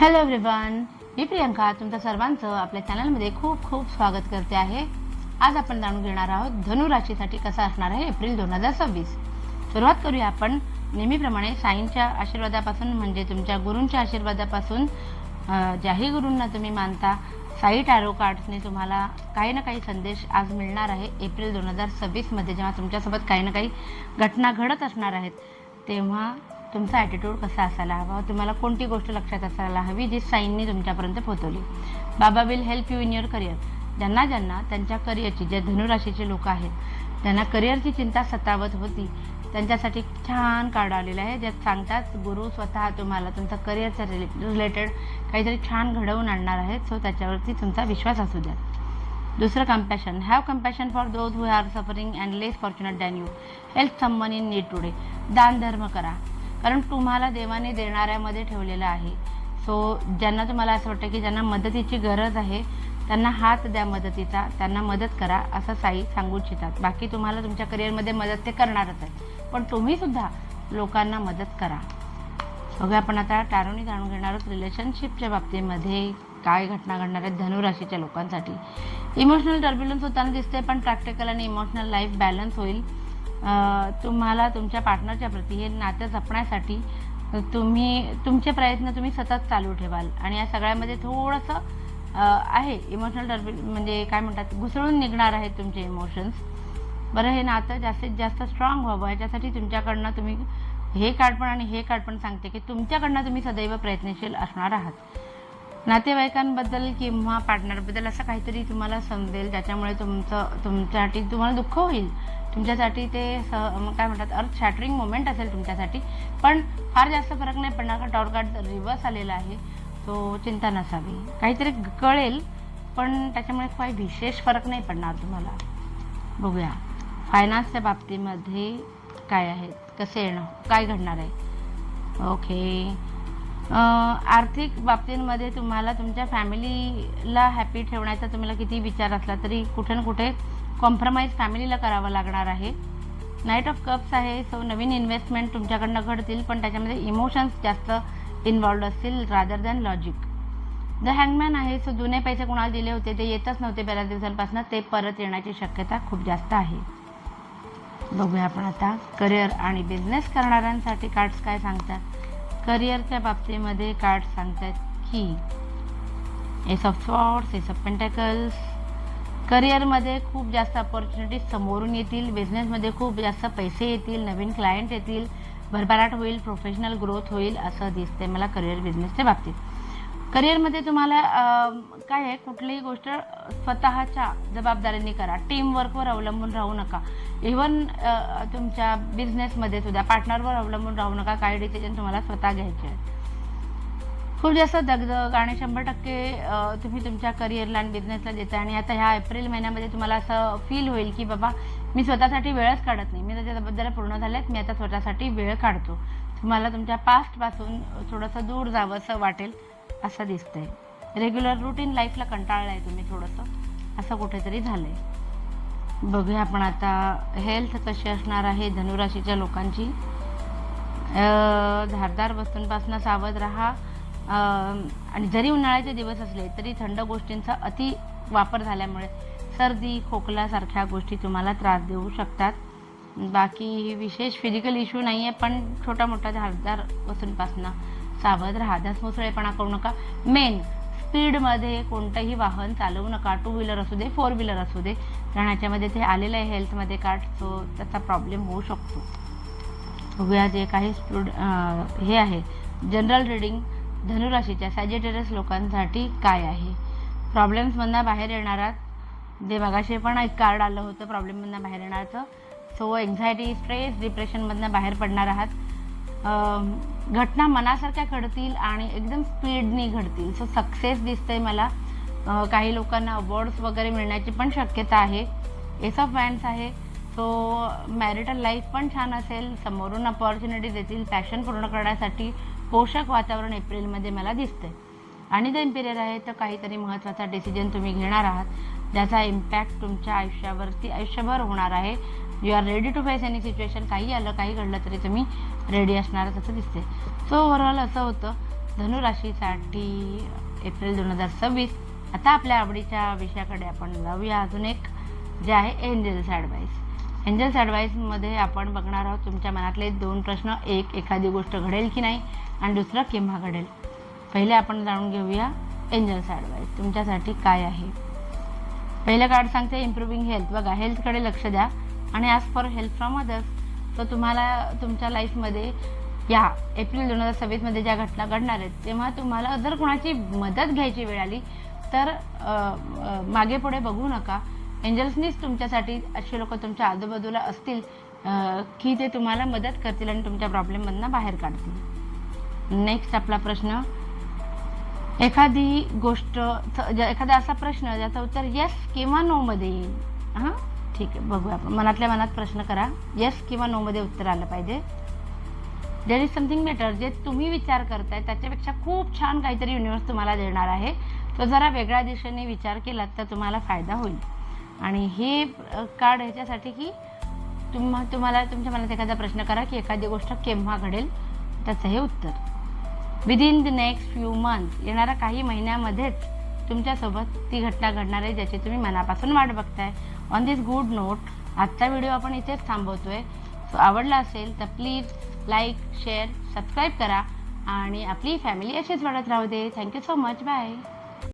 Hello everyone, मी प्रियंका तुमच्या सर्वांचं आपल्या चॅनलमध्ये खूप खूप स्वागत करते आहे. आज आपण जाणून घेणार आहोत धनु राशीसाठी कसा असणार आहे एप्रिल 2026. सुरुवात करूया आपण नेहमीप्रमाणे साईंच्या आशीर्वादापासून, म्हणजे तुमच्या गुरूंच्या आशीर्वादापासून. ज्याही गुरूंना तुम्ही मानता, साई टॅरो कार्ड्सने तुम्हाला काही ना काही संदेश आज मिळणार आहे. एप्रिल 2026 मध्ये जेव्हा तुमच्यासोबत काही ना काही घटना घडत असणार आहेत, तेव्हा तुमचा ॲटिट्यूड कसा असायला हवा, तुम्हाला कोणती गोष्ट लक्षात असायला हवी जी साईंनी तुमच्यापर्यंत पोहोचवली. बाबा will help you in your career. ज्यांना ज्यांना त्यांच्या करिअरची, जे धनुराशीचे लोक आहेत, त्यांना करिअरची चिंता सतावत होती, त्यांच्यासाठी छान कार्ड आलेलं आहे, ज्यात सांगतात गुरु स्वतः तुम्हाला तुमचं करिअरच्या रिलेटेड काहीतरी छान घडवून आणणार आहेत. सो त्याच्यावरती तुमचा विश्वास असू द्या. दुसरं, compassion. Have compassion for those who are suffering and less fortunate than you. Help someone in need today. दान धर्म करा, कारण तुम्हाला देवाने देणाऱ्यामध्ये ठेवलेलं आहे. सो ज्यांना तुम्हाला असं वाटतं की ज्यांना मदतीची गरज आहे, त्यांना हात द्या मदतीचा, त्यांना मदत करा, असं साई सांगू इच्छितात. बाकी तुम्हाला तुमच्या करिअरमध्ये मदत ते करणारच आहे, पण तुम्हीसुद्धा लोकांना मदत करा. बघूया आपण आता टॅरोनी जाणून घेणार आहोत रिलेशनशिपच्या बाबतीमध्ये काय घटना घडणार आहेत धनुराशीच्या लोकांसाठी. इमोशनल टर्ब्युलन्स होताना दिसते, पण प्रॅक्टिकल आणि इमोशनल लाईफ बॅलन्स होईल. तुम्हाला तुमच्या पार्टनरच्या प्रती हे नातं जपण्यासाठी तुमचे प्रयत्न तुम्ही सतत चालू ठेवाल. आणि या सगळ्यामध्ये थोडंसं आहे इमोशनल म्हणजे काय म्हणतात, घुसळून निघणार आहेत तुमचे इमोशन्स. बरं, हे नातं जास्तीत जास्त स्ट्रॉंग व्हावं याच्यासाठी तुमच्याकडनं तुम्ही हे कार्ड पण आणि हे कार्ड पण सांगते की तुमच्याकडनं तुम्ही सदैव प्रयत्नशील असणार आहात. नातेवाईकांबद्दल किंवा पार्टनरबद्दल असं काहीतरी तुम्हाला समजेल ज्याच्यामुळे तुमच्यासाठी तुम्हाला दुःख होईल. तुमच्यासाठी ते काय म्हणतात, अर्थ शॅटरिंग मोमेंट असेल तुमच्यासाठी, पण फार जास्त फरक नाही पडणार का टॉर कार्ड रिव्हर्स आलेला आहे. तो चिंता नसावी, काहीतरी कळेल पण त्याच्यामुळे काही विशेष फरक नाही पडणार तुम्हाला. बघूया फायनान्सच्या बाबतीमध्ये काय आहे, कसे येणं, काय घडणार आहे. ओके, आर्थिक बाबतींमध्ये तुम्हाला तुमच्या फॅमिलीला हॅपी ठेवण्याचा तुम्हाला किती विचार असला तरी कुठे ना कुठे कॉम्प्रोमाइज फॅमिलीला करावं लागणार आहे. नाईट ऑफ कप्स आहे. सो नवीन इन्व्हेस्टमेंट तुमच्याकडनं घडतील, पण त्याच्यामध्ये इमोशन्स जास्त इन्व्हॉल्ड असतील रादर दॅन लॉजिक. द हँगमॅन आहे. सो जुने पैसे कोणाला दिले होते ते येतच नव्हते बऱ्याच दिवसांपासून, ते परत येण्याची शक्यता खूप जास्त आहे. बघूया आपण आता करिअर आणि बिझनेस करणाऱ्यांसाठी कार्ड्स काय सांगतात. करिअरच्या बाबतीमध्ये कार्ड सांगतात की S of swords, S of pentacles. करिअरमध्ये खूप जास्त अपॉर्च्युनिटीज समोरून येतील, बिझनेसमध्ये खूप जास्त पैसे येतील, नवीन क्लायंट येतील, भरभराट होईल, प्रोफेशनल ग्रोथ होईल असं दिसते मला करिअर बिझनेसच्या बाबतीत. करिअरमध्ये तुम्हाला काय आहे, कुठलीही गोष्ट स्वतःच्या जबाबदारीने करा, टीमवर्कवर अवलंबून राहू नका. इव्हन तुमच्या बिझनेसमध्ये सुद्धा पार्टनरवर अवलंबून राहू नका. काही डिसिजन तुम्हाला स्वतः घ्यायचे आहेत. खूप जास्त दगदग आणि 100% तुम्ही तुमच्या करिअरला आणि बिझनेसला देता. आणि आता ह्या एप्रिल महिन्यामध्ये तुम्हाला असं फील होईल की बाबा मी स्वतःसाठी वेळच काढत नाही, मी त्याच्या जबाबदाऱ्या पूर्ण झाल्यात, मी आता स्वतःसाठी वेळ काढतो. तुम्हाला तुमच्या पास्टपासून थोडंसं दूर जावं असं वाटेल असं दिसतंय. रेग्युलर रुटीन लाईफला कंटाळलं आहे तुम्ही थोडंसं, असं कुठेतरी झालं आहे. बघूया आपण आता हेल्थ कशी असणार आहे धनुराशीच्या लोकांची. धारदार वस्तूंपासून सावध राहा. आणि जरी उन्हाळ्याचे दिवस असले तरी थंड गोष्टींचा अति वापर झाल्यामुळे सर्दी, खोकल्यासारख्या गोष्टी तुम्हाला त्रास देऊ शकतात. बाकी विशेष फिजिकल इश्यू नाही आहे, पण छोटा मोठा धारदार वस्तूंपासून सावध राहा. धसमुसळेपणा करू नका. मेन, स्पीडमध्ये कोणतंही वाहन चालवू नका. 2 व्हीलर असू दे, 4 व्हीलर असू दे, कारण ह्याच्यामध्ये ते आलेलं आहे हेल्थमध्ये कार्ड, सो त्याचा प्रॉब्लेम होऊ शकतो. बघूया जे काही हे आहे जनरल रीडिंग धनुराशीच्या सॅजिटेरियस लोकांसाठी काय आहे. प्रॉब्लेम्समधनं बाहेर येणार आहात. जे मगाशी पण एक कार्ड आलं होतं प्रॉब्लेममधनं बाहेर येण्याचं. सो एन्झायटी, स्ट्रेस, डिप्रेशनमधनं बाहेर पडणार आहात. घटना मनासारख्या घडतील आणि एकदम स्पीडनी घडतील. सो सक्सेस दिसतंय मला. काही लोकांना अवॉर्ड्स वगैरे मिळण्याची पण शक्यता आहे. एस ऑफ वॅन्ड्स आहे. सो मॅरिटल लाईफ पण छान असेल. समोरून अपॉर्च्युनिटीज येतील पॅशन पूर्ण करण्यासाठी. पोषक वातावरण एप्रिलमध्ये मला दिसतंय. आणि द एम्पिरियर आहे, तर काहीतरी महत्त्वाचा डिसिजन तुम्ही घेणार आहात ज्याचा इम्पॅक्ट तुमच्या आयुष्यावरती आयुष्यभर होणार आहे. You are ready to face any situation. काही आलं काही घडलं तरी तुम्ही रेडी असणारच असं दिसते. सो ओव्हरऑल असं होतं धनुराशीसाठी एप्रिल 2026. आता आपल्या आवडीच्या विषयाकडे आपण जाऊया. अजून एक जे आहे एंजल्स ॲडवाईस. एंजल्स ॲडवाईसमध्ये आपण बघणार आहोत तुमच्या मनातले 2 प्रश्न. एक, एखादी गोष्ट घडेल की नाही, आणि दुसरं, केव्हा घडेल. पहिले आपण जाणून घेऊया एंजल्स ॲडवाईस तुमच्यासाठी काय आहे. पहिलं कार्ड सांगते इम्प्रूव्हिंग हेल्थ. बघा, हेल्थकडे लक्ष द्या आणि as for help from others. तर तुम्हाला तुमच्या लाईफमध्ये या एप्रिल 2026 ज्या घटना घडणार आहेत, तेव्हा तुम्हाला जर कोणाची मदत घ्यायची वेळ आली तर मागे पुढे बघू नका. एंजल्सनीच तुमच्यासाठी असे लोक तुमच्या आजूबाजूला असतील की ते तुम्हाला मदत करतील आणि तुमच्या प्रॉब्लेममधनं बाहेर काढतील. नेक्स्ट आपला प्रश्न, एखादी गोष्ट, एखादा असा प्रश्न ज्याचं उत्तर येस किंवा नो मध्ये येईल. हां, ठीक आहे, बघूया आपण. मनातल्या मनात प्रश्न करा, येस किंवा नो मध्ये उत्तर आलं पाहिजे. There is something better. जे तुम्ही विचार करताय त्याच्यापेक्षा खूप छान काहीतरी युनिवर्स तुम्हाला देणार आहे. तो जरा वेगळ्या दिशेने विचार केलात तर तुम्हाला फायदा होईल. आणि हे कार्ड ह्याच्यासाठी की तुम्हाला तुमच्या मनात एखादा प्रश्न करा की एखादी गोष्ट केव्हा घडेल, त्याचं हे उत्तर. Within the next few months, येणाऱ्या काही महिन्यामध्येच तुमच्यासोबत ती घटना घडणार आहे ज्याची तुम्ही मनापासून वाट बघताय. ऑन दिस गुड नोट आजचा व्हिडिओ आपण इथेच थांबवतोय. सो आवडला असेल तर प्लीज लाईक, शेअर, सबस्क्राईब करा आणि आपली फॅमिली अशीच वाढत राहू दे. Thank you so much. बाय.